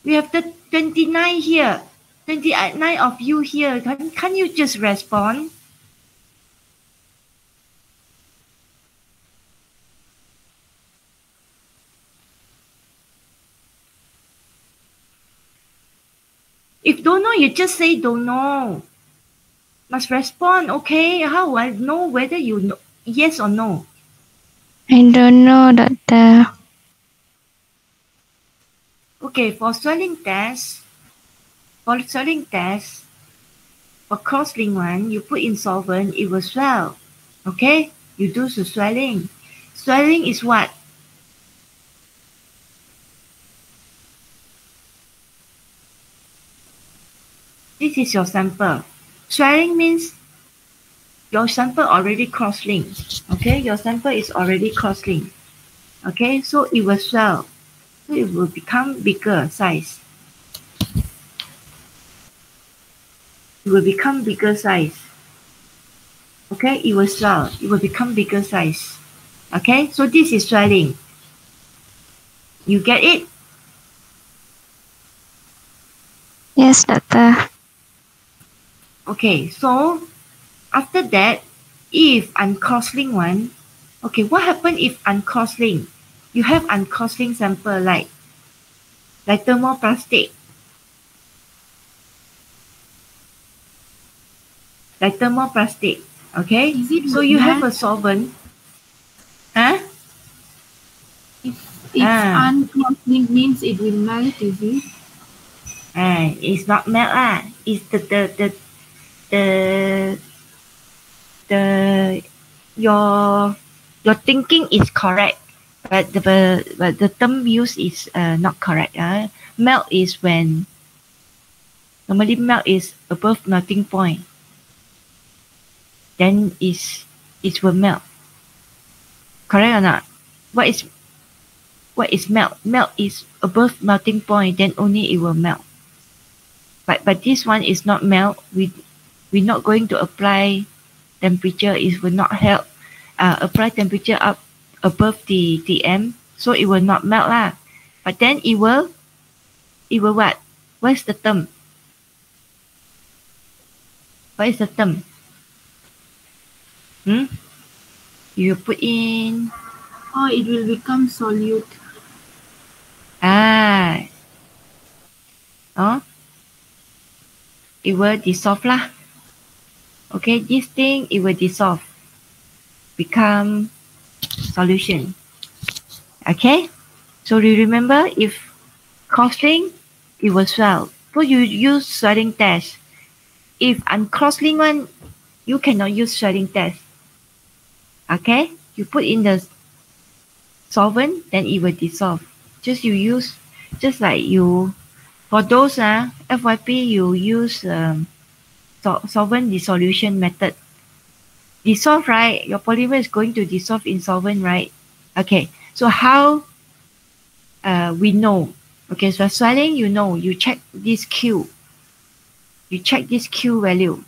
We have the 29 here. 29 of you here. Can you just respond? If don't know, you just say don't know. Must respond, okay? How I know whether you know yes or no? I don't know, doctor. Okay, for swelling test, for cross-link one, you put in solvent, it will swell. Okay? You do the swelling. Swelling is what? This is your sample. Swelling means your sample already cross-linked. Okay? Your sample is already cross-linked. Okay? So it will swell. So it will become bigger size. It will become bigger size. Okay? It will swell. It will become bigger size. Okay? So this is swelling. You get it? Yes, doctor. Okay, so after that, if uncross-link one, okay, what happens if uncross-link? You have uncross-link sample like thermoplastic. Like thermoplastic, okay? So you have a solvent. Huh? If uncross-link means it will melt, is it? It's not melt lah. It's the your thinking is correct, but the term used is not correct. Melt is when normally melt is above melting point. Then it will melt. Correct or not? What is melt? Melt is above melting point. Then only it will melt. But this one is not melt. We're not going to apply temperature. It will not help. Apply temperature up above the M, so it will not melt lah. But then it will what? What's the term? What is the term? You put in. Oh, it will become solute. It will dissolve lah. Okay, this thing it will dissolve, become solution. Okay, so you remember if cross-link, it will swell. So you use swelling test. If uncross-link one, you cannot use swelling test. Okay, you put in the solvent, then it will dissolve. Just like you, for those FYP, you use solvent dissolution method. Dissolve, right? Your polymer is going to dissolve in solvent, right? Okay, so how we know? Okay, so swelling, you check this Q. You check this Q value.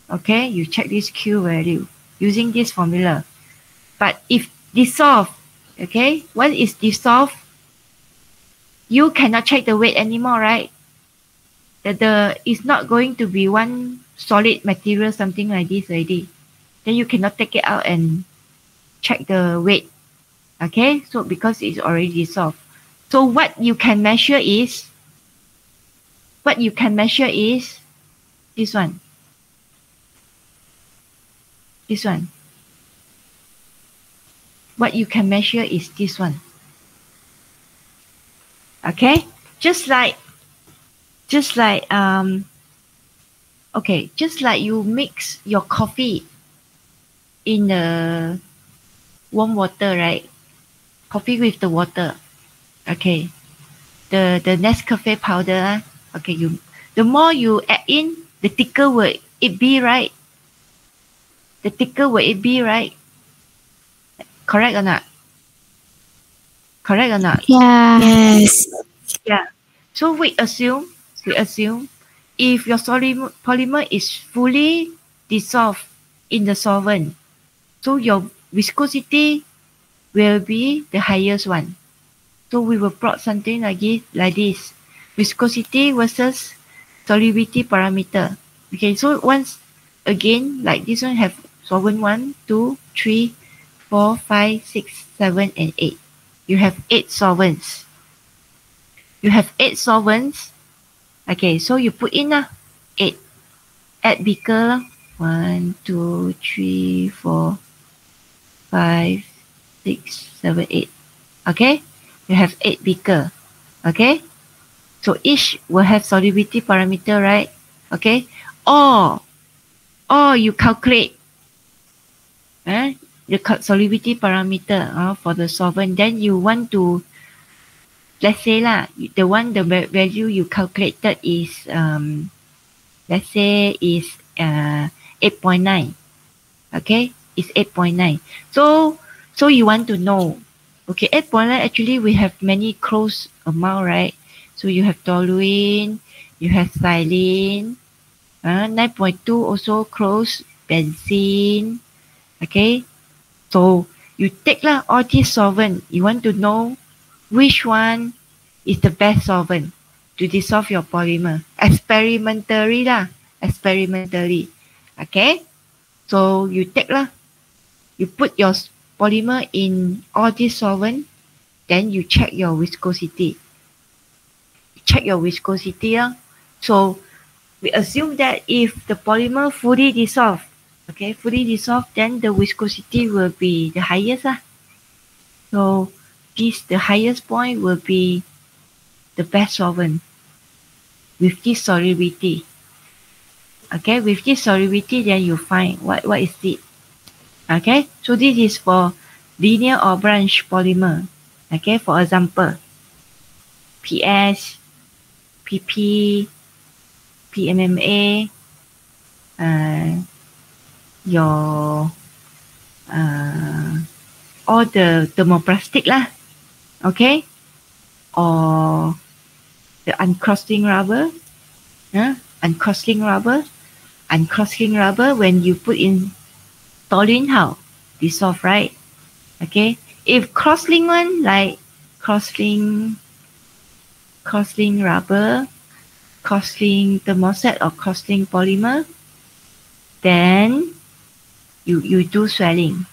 Okay, you check this Q value using this formula. But if dissolve, okay, when it's dissolved, you cannot check the weight anymore, right? It's not going to be one solid material, something like this already. Then you cannot take it out and check the weight. Okay, so because it's already dissolved. So what you can measure is this one. This one. What you can measure is this one. Okay, just like you mix your coffee in the warm water, right? Coffee with the water. Okay, the Nescafe powder. Okay, the more you add in, the thicker will it be, right? The thicker will it be, right? Correct or not? Correct or not? Yeah. Yes. Yeah. So we assume if your polymer is fully dissolved in the solvent, so your viscosity will be the highest one. So we will plot something like this. viscosity versus solubility parameter. Okay, so once again, like this one have solvent 1, 2, 3, 4, 5, 6, 7, and 8. You have 8 solvents. You have 8 solvents. Okay, so you put in 8. Add beaker 1, 2, 3, 4, 5, 6, 7, 8. Okay, you have 8 beaker. Okay, so each will have solubility parameter, right? Okay, or you calculate the solubility parameter for the solvent. Then you want to, let's say the value you calculated is let's say is 8.9. Okay, it's 8.9. So you want to know, okay, 8.9 actually we have many close amount, right? So you have toluene, you have xylene, 9.2 also close benzene. Okay, so you take all these solvent. You want to know which one is the best solvent to dissolve your polymer experimentally experimentally. Okay, so you take you put your polymer in all these solvent, then you check your viscosity. So we assume that if the polymer fully dissolved, then the viscosity will be the highest. So the highest point will be the best solvent with this solubility. Okay, with this solubility, then you find what is it. Okay, so this is for linear or branch polymer. Okay, for example, PS, PP, PMMA, your all the thermoplastic okay, or the uncrusting rubber, uncrusting rubber when you put in toluene, how dissolve, right? Okay, if cross-link one like cross-link rubber, cross-link thermoset or cross-link polymer, then you do swelling.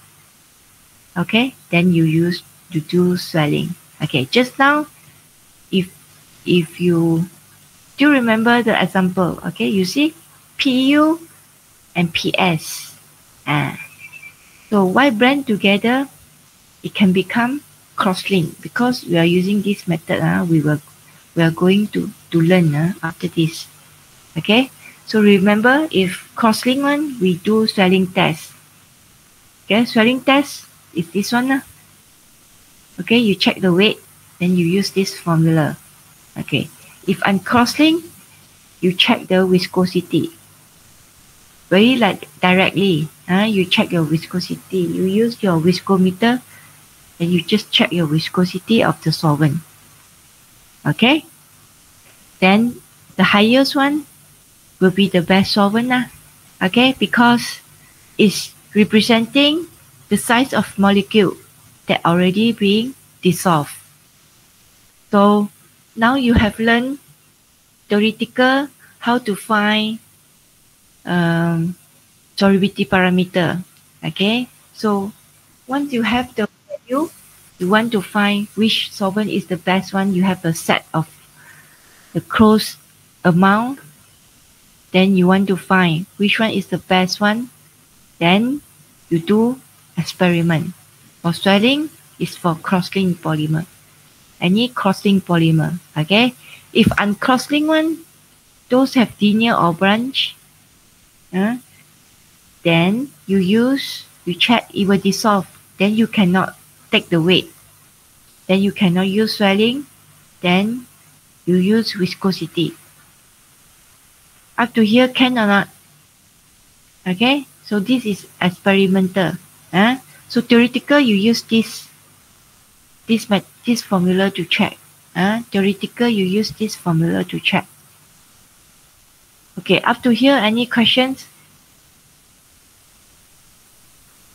Okay, then you do swelling. Okay, just now, if you do remember the example, okay, you see PU and PS. So why blend together? It can become cross-link because we are using this method. We are going to learn after this. Okay, so remember, if cross-link one, we do swelling test. Okay, swelling test is this one. Okay, you check the weight, then you use this formula. Okay, if I'm cross-link, you check the viscosity. Very directly. You check your viscosity. You use your viscometer and you just check your viscosity of the solvent. Okay, then the highest one will be the best solvent. Okay, because it's representing the size of molecule that already being dissolved. So now you have learned theoretical how to find solubility parameter. Okay, so once you have the value, you want to find which solvent is the best one. You have a set of the close amount. Then you want to find which one is the best one. Then you do experiment. For swelling, is for cross-link polymer. Any cross-link polymer. Okay. If uncross-link one, those have linear or branch. Then you check it will dissolve. Then you cannot take the weight. Then you cannot use swelling. Then you use viscosity. Up to here, can or not? Okay, so this is experimental. So theoretical, you use this formula to check. Theoretical, you use this formula to check. Okay, up to here, any questions?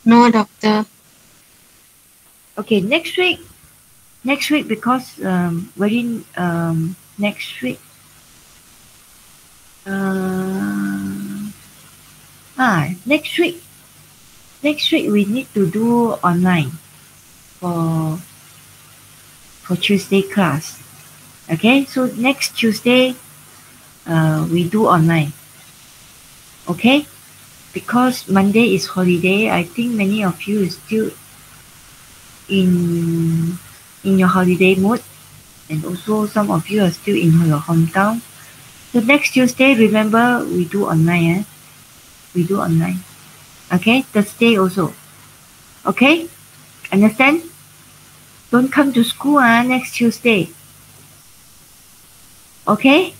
No, doctor. Okay, next week because very Next week. Next week we need to do online for Tuesday class. Okay, so next Tuesday we do online. Okay, because Monday is holiday, I think many of you is still in your holiday mood, and also some of you are still in your hometown. So next Tuesday, remember we do online. We do online. Okay, Thursday also. Okay, understand? Don't come to school next Tuesday. Okay?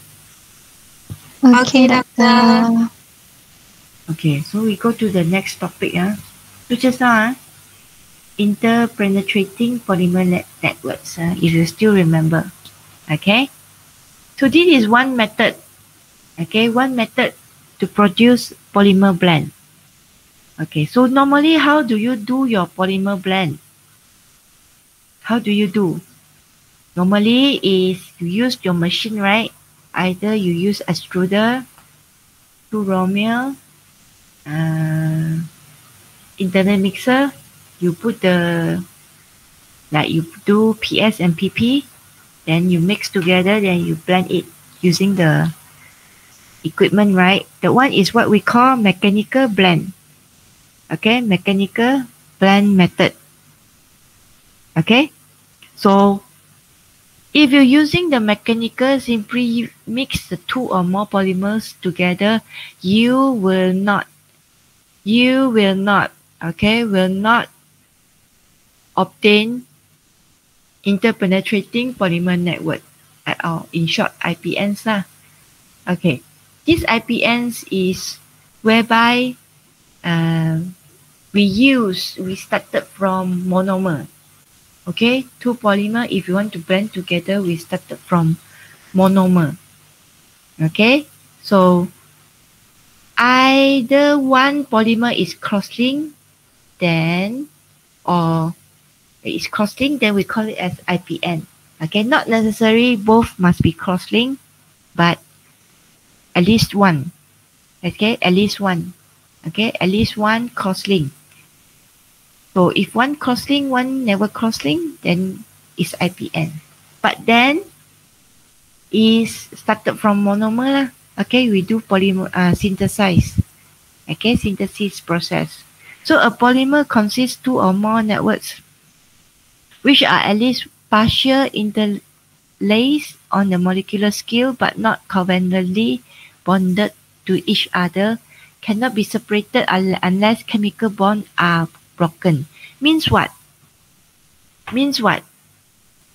Okay, Doctor. Okay, so we go to the next topic. So just now, interpenetrating polymer networks, if you still remember. Okay? So this is one method. Okay, one method to produce polymer blend. Okay, so normally how do you do your polymer blend? How do you do? Normally is you use your machine, right? Either you use extruder, to raw mill, internal mixer, you put the, like you do PS and PP, then you mix together, then you blend it using the equipment, right? The one is what we call mechanical blend. Okay, mechanical blend method. Okay, so if you're using the mechanical, simply mix the two or more polymers together, you will not, will not obtain interpenetrating polymer network at all. In short, IPNs lah. Okay, this IPNs is whereby we started from monomer. Okay, two polymer, if you want to blend together, we started from monomer. Okay, so either one polymer is cross-linked, then, or it's cross-linked, then we call it as IPN. Okay, not necessarily both must be cross-linked, but at least one. Okay, at least one. Okay, at least one cross-linked. So if one cross-linked, one never cross-linked, then it's IPN. But then is started from monomer lah. Okay, we do polymer synthesize. Okay, synthesis process. So a polymer consists two or more networks which are at least partial interlaced on the molecular scale but not covalently bonded to each other, cannot be separated unless chemical bonds are broken. Means what? Means what?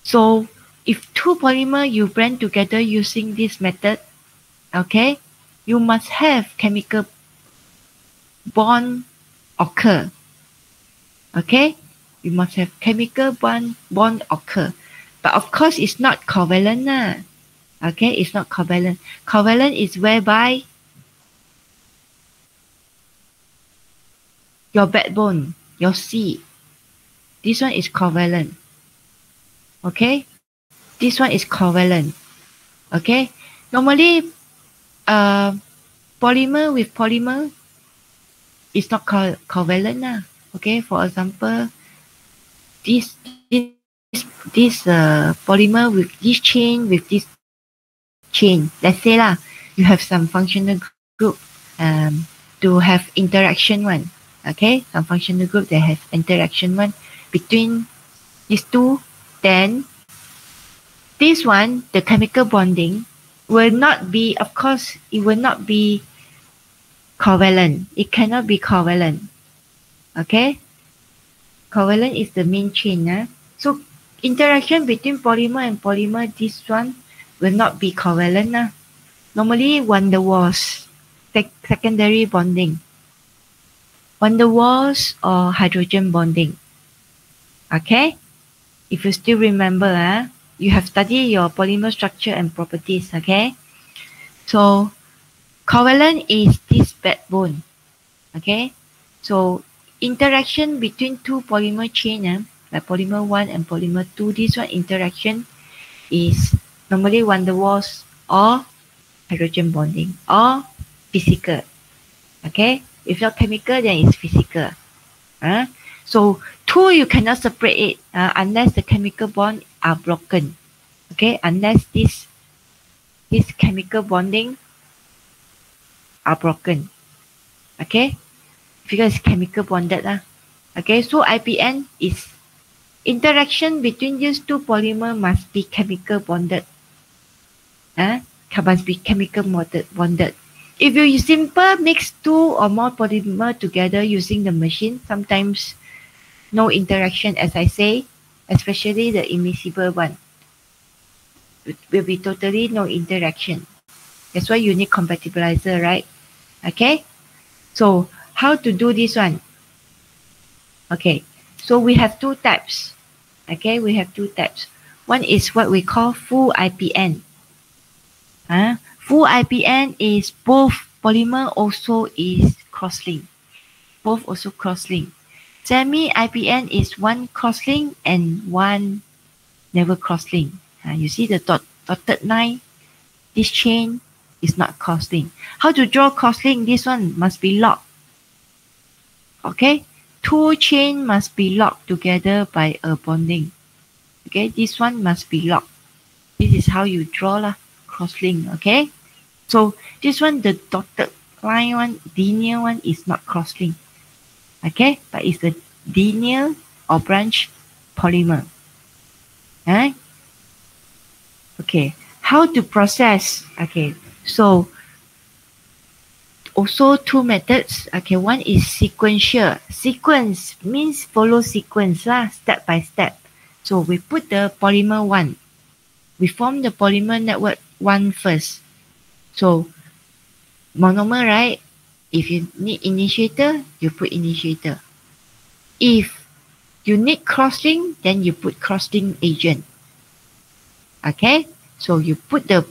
So if two polymer you blend together using this method, okay, you must have chemical bond occur. Okay, you must have chemical bond occur. But of course, it's not covalent. Okay, it's not covalent. Covalent is whereby your backbone, your C, this one is covalent. Okay, this one is covalent. Okay, normally polymer with polymer is not covalent. Okay, for example, this polymer with this chain with this chain. Let's say you have some functional group to have interaction one. Okay, some functional group that have interaction one between these two. Then this one, the chemical bonding will not be, of course, it will not be covalent. It cannot be covalent. Okay, covalent is the main chain. So interaction between polymer and polymer, this one will not be covalent. Normally van der Waals, secondary bonding, van der Waals or hydrogen bonding. Okay, if you still remember, you have studied your polymer structure and properties. Okay, so covalent is this backbone. Okay, so interaction between two polymer chain, like polymer 1 and polymer 2, this one interaction is Normally van der Waals or hydrogen bonding or physical. Okay, if not chemical, then it's physical. So two, you cannot separate it unless the chemical bond are broken. Okay, unless this chemical bonding are broken. Okay, because it's chemical bonded. Okay, so IPN is interaction between these two polymer must be chemical bonded. Must be chemical bonded. If you simple mix two or more polymer together using the machine, sometimes no interaction, as I say, especially the immiscible one. It will be totally no interaction. That's why you need compatibilizer, right? Okay. So how to do this one? Okay. So we have two types. Okay, we have two types. One is what we call full IPN. Full IPN is both polymer also is cross-link. Both also cross-link. Semi IPN is one cross-link and one never cross-link. You see the dotted line? This chain is not cross-link. How to draw cross-link? This one must be locked. Okay, two chain must be locked together by a bonding. Okay, this one must be locked. This is how you draw cross-link. Okay, so this one, the dotted line one, linear one is not cross-link. Okay, but it's a linear or branch polymer. Okay, how to process? Okay, so also two methods. Okay, one is sequential. Sequence means follow sequence step by step. So we put the polymer 1. We form the polymer network 1 first. So monomer, right? If you need initiator, you put initiator. If you need cross-link, then you put cross-link agent. Okay, so you put the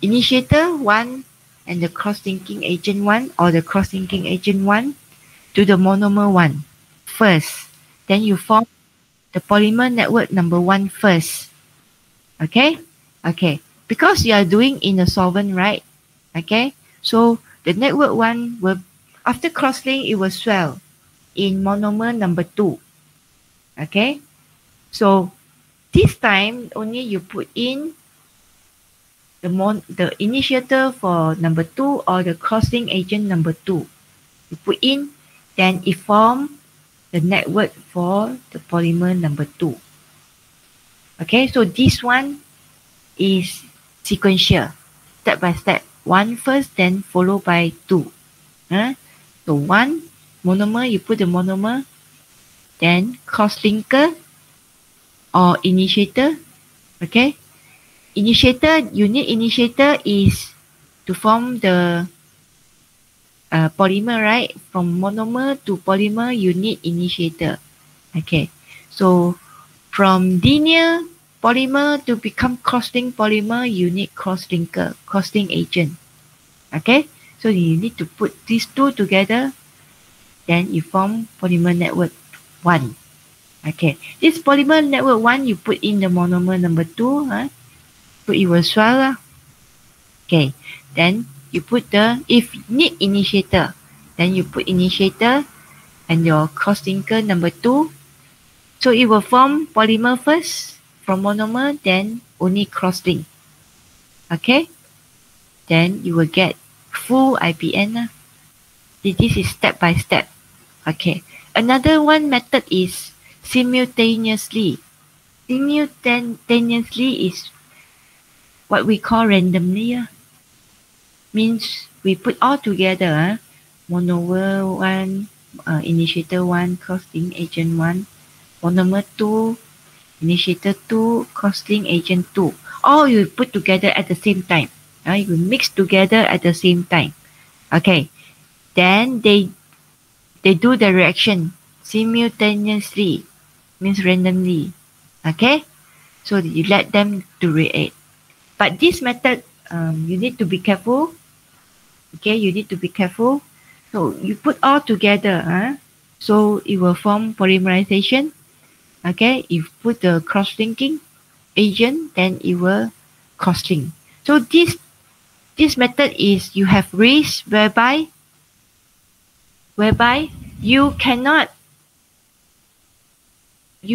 initiator 1 and the cross-linking agent 1 or the cross-linking agent 1 to the monomer 1 first. Then you form the polymer network number 1 first. Okay? Okay. Because you are doing in a solvent, right? Okay? So the network 1 will, after cross-link, it will swell in monomer number 2. Okay? So this time, only you put in the initiator for number 2 or the cross-link agent number 2. You put in, then it forms the network for the polymer number 2. Okay, so this one is sequential, step by step. 1 first, then followed by 2. So 1 monomer, you put the monomer, then cross-linker or initiator. Okay, initiator, you need initiator is to form the polymer, right? From monomer to polymer, you need initiator. Okay, so from linear polymer to become cross-link polymer, you need cross-linker, cross-link agent. Okay, so you need to put these two together, then you form polymer network 1. Okay, this polymer network 1, you put in the monomer number 2, so it will swell. Okay, then you put the, if need initiator, then you put initiator and your cross-linker number 2. So it will form polymer first from monomer, then only cross-link. Okay, then you will get full IPN. This is step by step. Okay, another one method is simultaneously. Simultaneously is what we call randomly. Means we put all together. Monomer 1, initiator 1, cross-link agent 1, monomer 2, initiator 2, cross-link agent 2. All you put together at the same time. You mix together at the same time. Okay, then they do the reaction simultaneously, means randomly. Okay, so you let them to react. But this method, you need to be careful. Okay, you need to be careful. So you put all together, so it will form polymerization. Okay, if you put the cross-linking agent, then it will crosslink. So this method is you have risk whereby you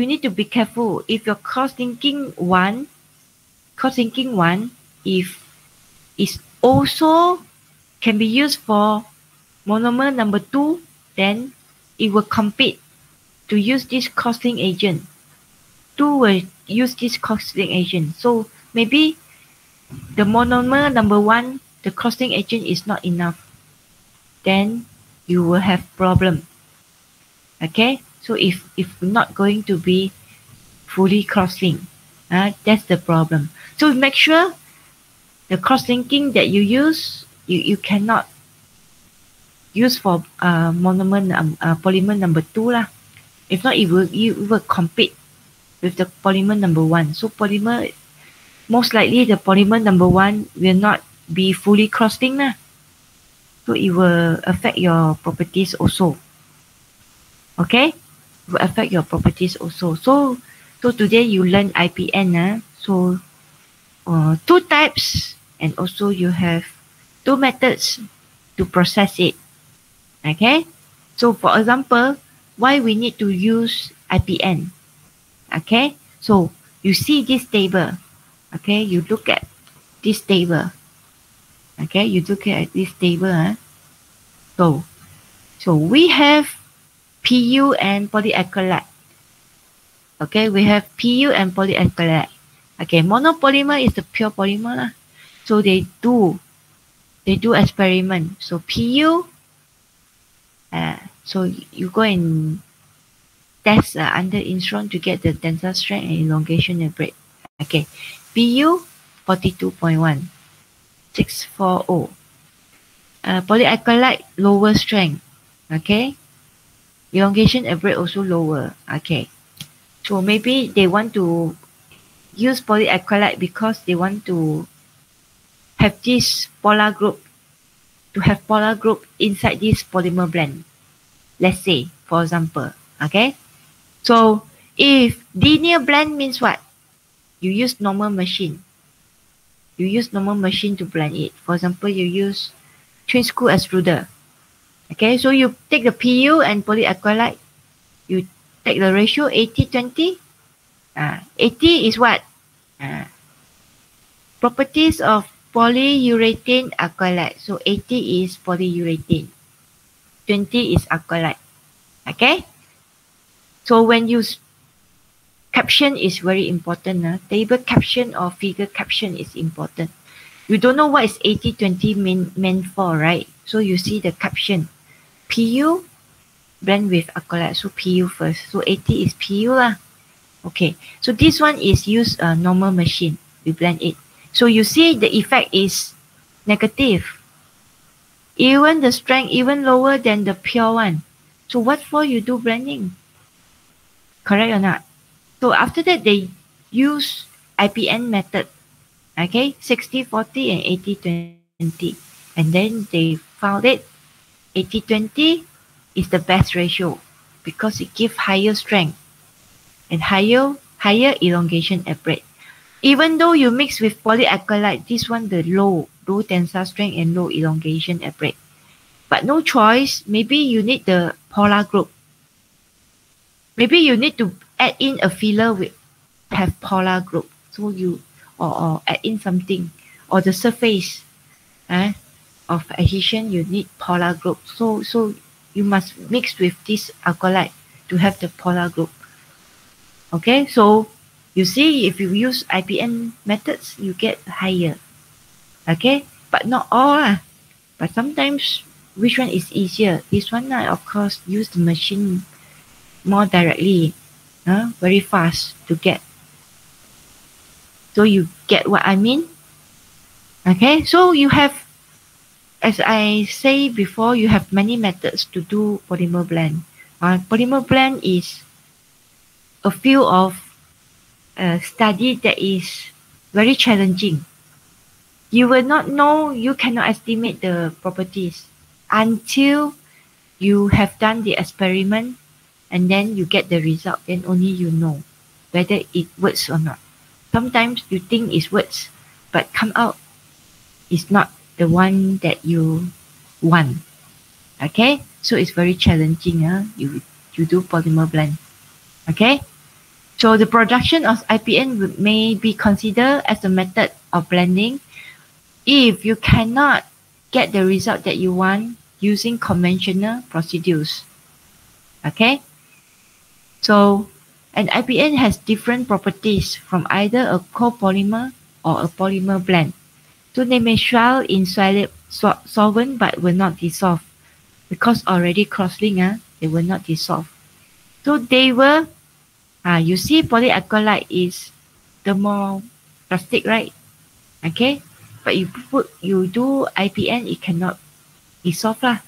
need to be careful if you're cross-linking one, if it's also can be used for monomer number 2, then it will compete to use this cross-link agent. 2 will use this cross-link agent. So maybe the monomer number 1, the cross-link agent is not enough. Then you will have problem. Okay, so if not going to be fully cross-linked, that's the problem. So make sure the cross-linking that you use, you cannot use for polymer number 2 lah. If not, it will compete with the polymer number 1. So polymer, most likely the polymer number 1 will not be fully cross-linked lah. So it will affect your properties also. Okay, it will affect your properties also. So today you learn IPN. So 2 types, and also you have 2 methods to process it. Okay, so for example, why we need to use IPN? Okay, so you see this table. Okay, you look at this table. Okay, you look at this table. So we have PU and polyacrylate. Okay, we have PU and polyacrylate. Okay, monopolymer is the pure polymer lah. So they do experiment. So PU, so you go and test under instron to get the tensile strength and elongation and break. Okay, PU 42.1, 640. Polyacrylate lower strength. Okay, elongation and break also lower. Okay, so maybe they want to use polyacrylate because they want to have this polar group, inside this polymer blend. Let's say, for example, okay. So if linear blend means what? You use normal machine. You use normal machine to blend it. For example, you use twin screw extruder. Okay, so you take the PU and polyacrylate. You take the ratio 80-20. 80 is what? Properties of polyurethane acrylate. So 80 is polyurethane. 20 is acrylate. Okay? So when you caption is very important. Table caption or figure caption is important. You don't know what is 80-20 meant for, right? So you see the caption. PU blend with acrylate. So PU first. So 80 is PU lah. Okay. So this one is use a normal machine. We blend it. So you see the effect is negative. Even the strength even lower than the pure one. So what for you do blending? Correct or not? So after that they use IPN method. Okay, 60-40 and 80-20. And then they found it 80-20 is the best ratio because it gives higher strength and higher elongation at break. Even though you mix with polyacrylate, this one the low tensile strength and low elongation at break. But no choice, maybe you need the polar group. Maybe you need to add in a filler with have polar group. So you or add in something, or the surface of adhesion you need polar group. So you must mix with this acrylate to have the polar group. Okay, so you see if you use IPN methods you get higher. Okay, but not all but sometimes which one is easier? This one of course use the machine more directly, very fast to get. So you get what I mean? Okay, so you have, as I say before, you have many methods to do polymer blend. Polymer blend is a field of study that is very challenging. You will not know, you cannot estimate the properties until you have done the experiment and then you get the result. Then only you know whether it works or not. Sometimes you think it works, but come out is not the one that you want. Okay, so it's very challenging. You do polymer blend. Okay, so the production of IPN may be considered as a method of blending if you cannot get the result that you want using conventional procedures. Okay, so an IPN has different properties from either a copolymer or a polymer blend. So they may swell in solvent but will not dissolve because already cross-linked, they will not dissolve. So they will, you see polyalcohol is the more plastic, right? Okay, but you do IPN, it cannot dissolve lah.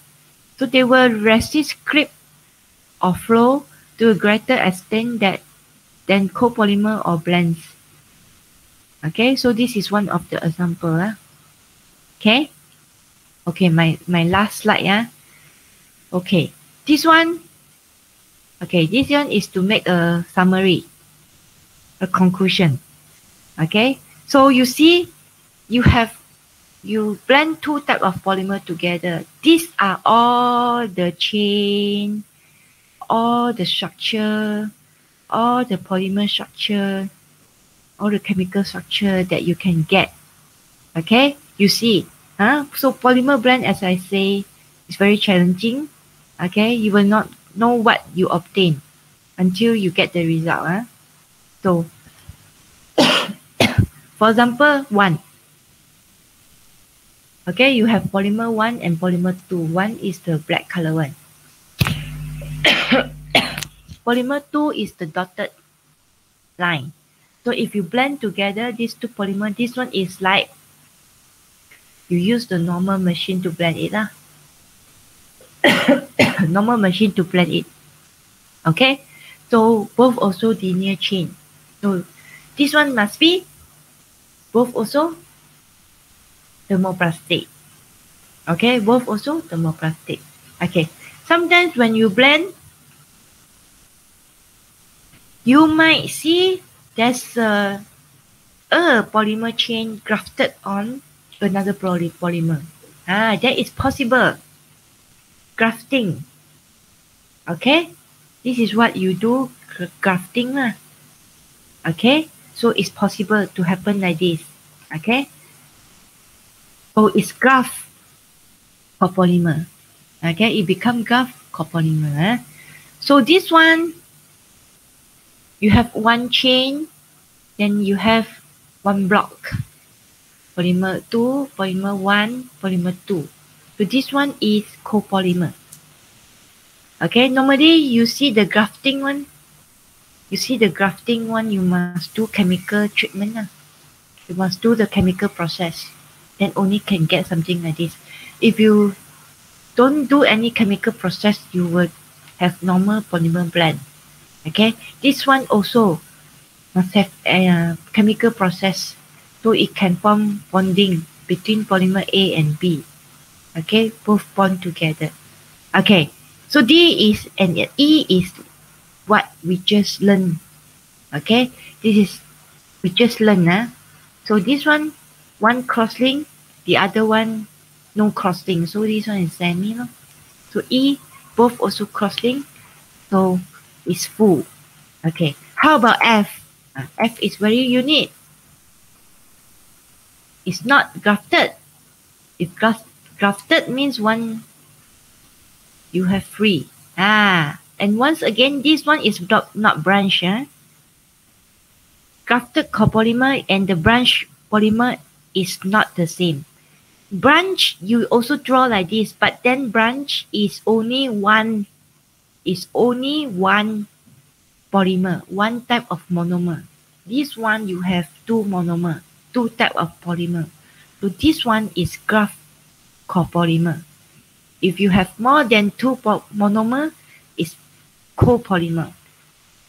So they will resist creep or flow to a greater extent than copolymer or blends. Okay, so this is one of the example. Okay, my last slide. Okay, this one. Okay, this one is to make a summary, a conclusion. Okay, so you see, you blend two types of polymer together. These are all the chain, all the structure, all the polymer structure, all the chemical structure that you can get. Okay, you see, so polymer blend, as I say, is very challenging. Okay, you will not know what you obtain until you get the result. So, for example, 1. Okay, you have polymer 1 and polymer 2. 1 is the black color one. Polymer 2 is the dotted line. So if you blend together these two polymers, this one is like you use the normal machine to blend it. Normal machine to blend it. Okay, so both also linear chain. So this one must be both also thermoplastic. Okay, both also thermoplastic. Okay, sometimes when you blend, you might see there's a polymer chain grafted on another polymer. That is possible. Grafting. Okay, this is what you do, grafting. Okay, so it's possible to happen like this. Okay, so it's graft copolymer. Okay, it become graft copolymer. So this one, you have one chain, then you have one block. Polymer 2, polymer 1, polymer 2. So this one is copolymer. Okay, normally you see the grafting one. You see the grafting one, you must do chemical treatment. You must do the chemical process. Then only can get something like this. If you don't do any chemical process, you will have normal polymer blend. Okay, this one also must have a chemical process, so it can form bonding between polymer A and B. Okay, both bond together. Okay, so D is and E is what we just learned. Okay, this is we just learned. So this one cross-link, the other one no cross-link. So this one is semi. So E both also cross-link. So it's full. Okay, how about F? F is very unique. It's not grafted. If grafted means one you have free. And once again, this one is not branch. Grafted copolymer and the branch polymer is not the same. Branch you also draw like this, but then branch is only one polymer, one type of monomer. This one you have two monomer, two type of polymer. So this one is graft copolymer. If you have more than two monomer, it's copolymer.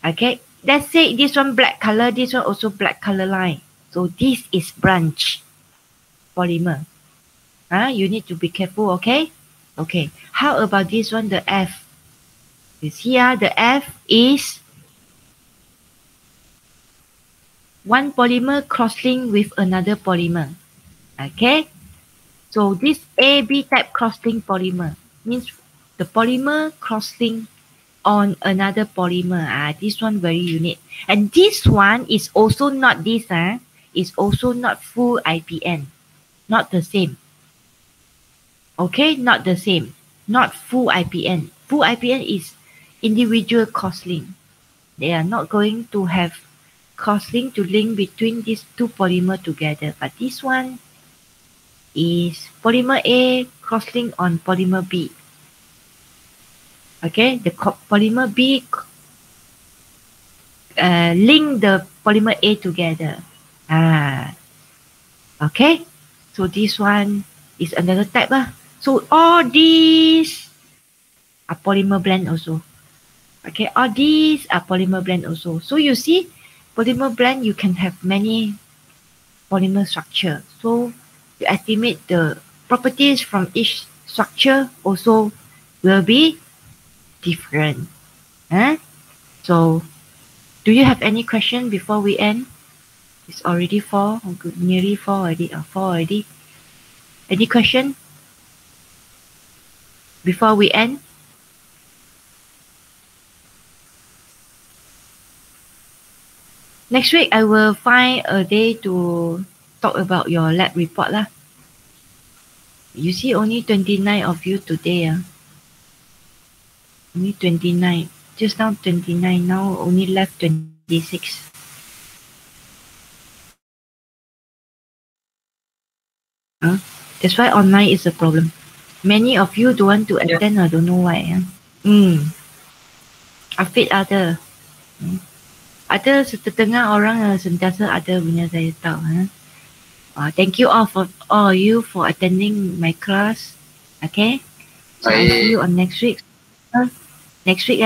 Okay, let's say this one black color, this one also black color line. So this is branch polymer. You need to be careful, okay? Okay, how about this one, the F? You see, the F is one polymer cross-link with another polymer. Okay, so this AB type cross-link polymer means the polymer cross-link on another polymer. This one very unique. And this one is also not this. Is also not full IPN. Not the same. Okay, not the same. Not full IPN. Full IPN is individual cross-link. They are not going to have cross-link to link between these two polymer together. But this one is polymer A cross-link on polymer B. Okay, the polymer B link the polymer A together. Okay, so this one is another type. So all these are polymer blend also. Okay, all these are polymer blend also. So you see, polymer blend, you can have many polymer structure. So you estimate the properties from each structure also will be different. So do you have any question before we end? It's already 4, nearly 4 already. 4 already. Any question before we end? Next week, I will find a day to talk about your lab report lah. You see, only 29 of you today. Only 29. Just now 29. Now only left 26. That's why online is a problem. Many of you don't want to attend. I don't know why. Afid ada. Ada setengah orang sentiasa ada punya saya tahu. Thank you all for you for attending my class. Okay. So I see you on next week. Next week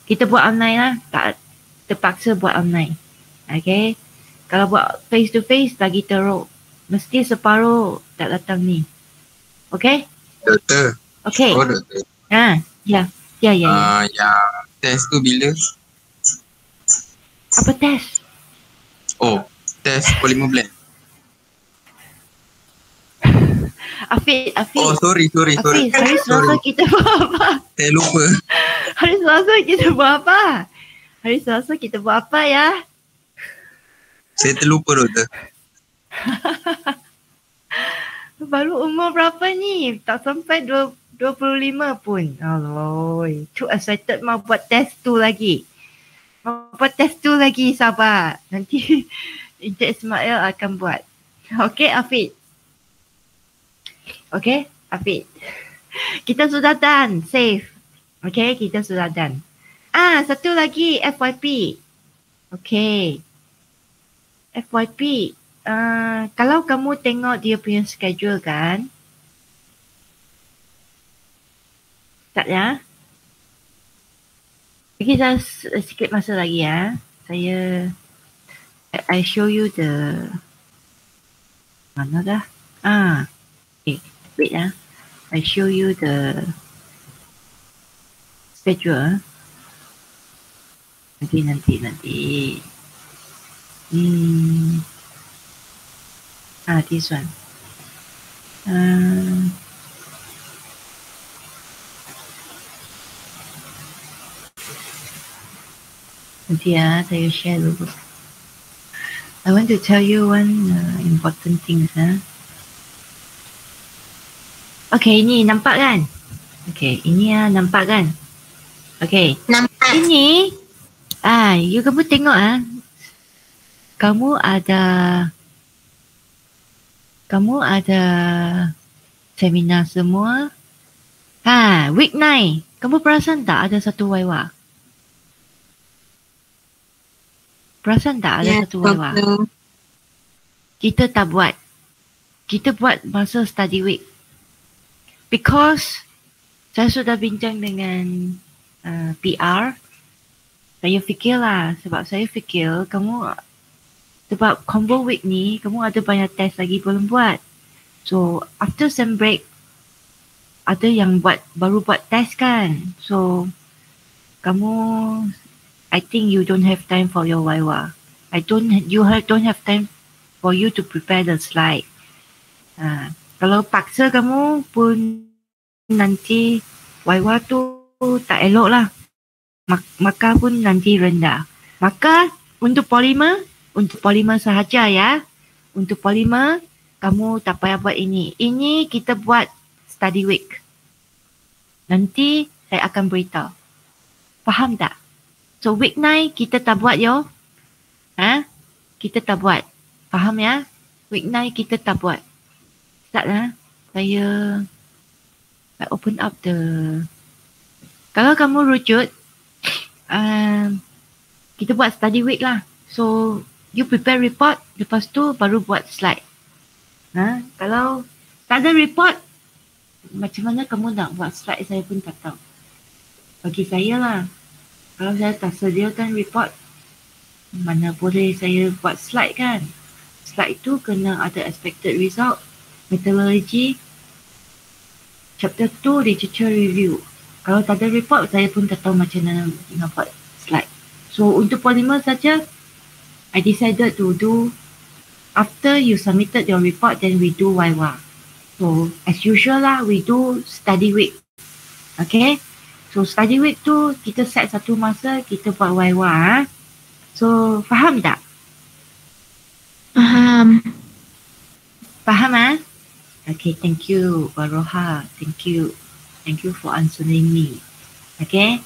kita buat online lah. Tak terpaksa buat online. Okay. Kalau buat face to face lagi teruk. Mesti separuh tak datang ni. Okay? Doktor. Okay. Oh, doktor. Ya. Yang test tu bila? Apa test? Oh, test polymer blend. Afid. Oh, sorry. Afid, hari Selasa kita buat apa? Saya lupa. Hari Selasa kita buat apa? Hari Selasa kita buat apa ya? Saya terlupa, doktor. Baru umur berapa ni? Tak sampai 25 pun. Alah, too excited mau buat test tu lagi. Sabar. Nanti Encik Ismail akan buat. Okay, Afid. Okay, Afid. Kita sudah done. Save. Okay, kita sudah done. Satu lagi FYP. Okay. FYP. Kalau kamu tengok dia punya schedule kan. Tak ya? Bagi saya sikit masa lagi ya. I show you the mana dah? Okay, wait ya. I show you the schedule. Nanti. This one. Nanti saya share dulu. I want to tell you one important thing. Okay, ini nampak kan? Okay, ini nampak kan? Okay. Nampak. Ini, you kamu tengok kamu ada seminar semua. Week 9. Kamu perasan tak ada satu YWA? Perasan tak ada satu YWA? Kita tak buat. Kita buat masa study week. Because saya sudah bincang dengan PR. Saya fikirlah, sebab saya fikir kamu sebab combo week ni, kamu ada banyak test lagi belum buat. So, after sem break, ada yang baru buat test kan. So, kamu, I think you don't have time for your YWA. don't have time for you to prepare the slide. Kalau paksa kamu pun nanti VIVA tu tak elok lah. Maka pun nanti rendah. Maka untuk polimer sahaja ya. Untuk polimer kamu tak payah buat ini. Ini kita buat study week. Nanti saya akan beritahu. Faham tak? So week 9 kita tak buat yo. Kita tak buat. Faham ya? Week 9 kita tak buat. Start lah. Saya open up the. Kalau kamu rujuk, kita buat study week lah. So you prepare report, lepas tu baru buat slide. Kalau tak ada report, macam mana kamu nak buat slide saya pun tak tahu. Bagi saya lah, kalau saya tak sediakan report, mana boleh saya buat slide kan? Slide tu kena ada expected result, methodology, chapter 2 literature review. Kalau tak ada report, saya pun tak tahu macam mana nak buat slide. So untuk polymer saja, I decided to do after you submitted your report, then we do VIVA. So as usual lah, we do study week. Okay. So study week tu kita set satu masa kita buat VIVA. So faham tak? Faham. Faham Okay, thank you Baroha. Thank you for answering me. Okay.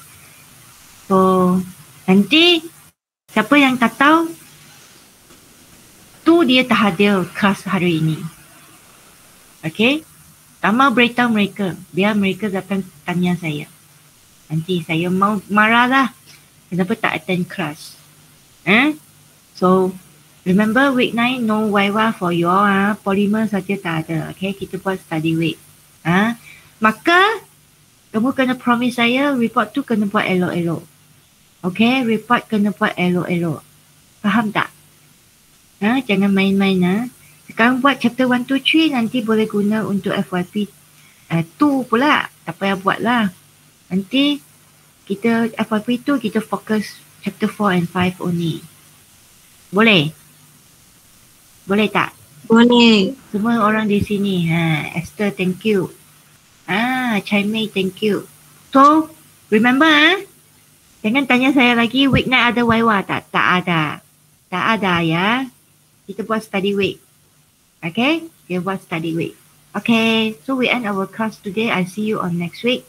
So nanti siapa yang tak tahu tu dia tak hadir kelas hari ini. Okay. Tama beritahu mereka. Biar mereka datang tanya saya. Nanti saya mau marah lah. Kenapa tak attend kelas? So remember week 9 no VIVA for you all. Polymer saja tak ada. Okay. Kita buat study week. Maka kamu kena promise saya report tu kena buat elok-elok. Okay. Report kena buat elok-elok. Faham tak? Jangan main-main. Sekarang buat chapter 1, 2, 3 nanti boleh guna untuk FYP 2 pula. Tak payah buat lah. Nanti kita FYP 2 kita fokus chapter 4 and 5 only. Boleh? Boleh tak? Boleh. Semua orang di sini. Esther, thank you. Chai Mei, thank you. So, remember jangan tanya saya lagi week 9 ada VIVA tak? Tak ada. Tak ada ya. Kita buat study week. Okay? Kita buat study week. Okay. So we end our class today. I see you on next week.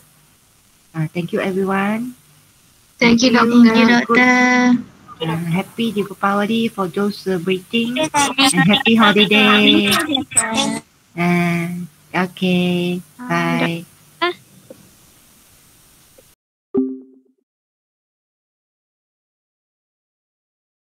Thank you everyone. Thank you, Doctor. Happy Deepavali for those celebrating. And happy holiday. Okay. Bye.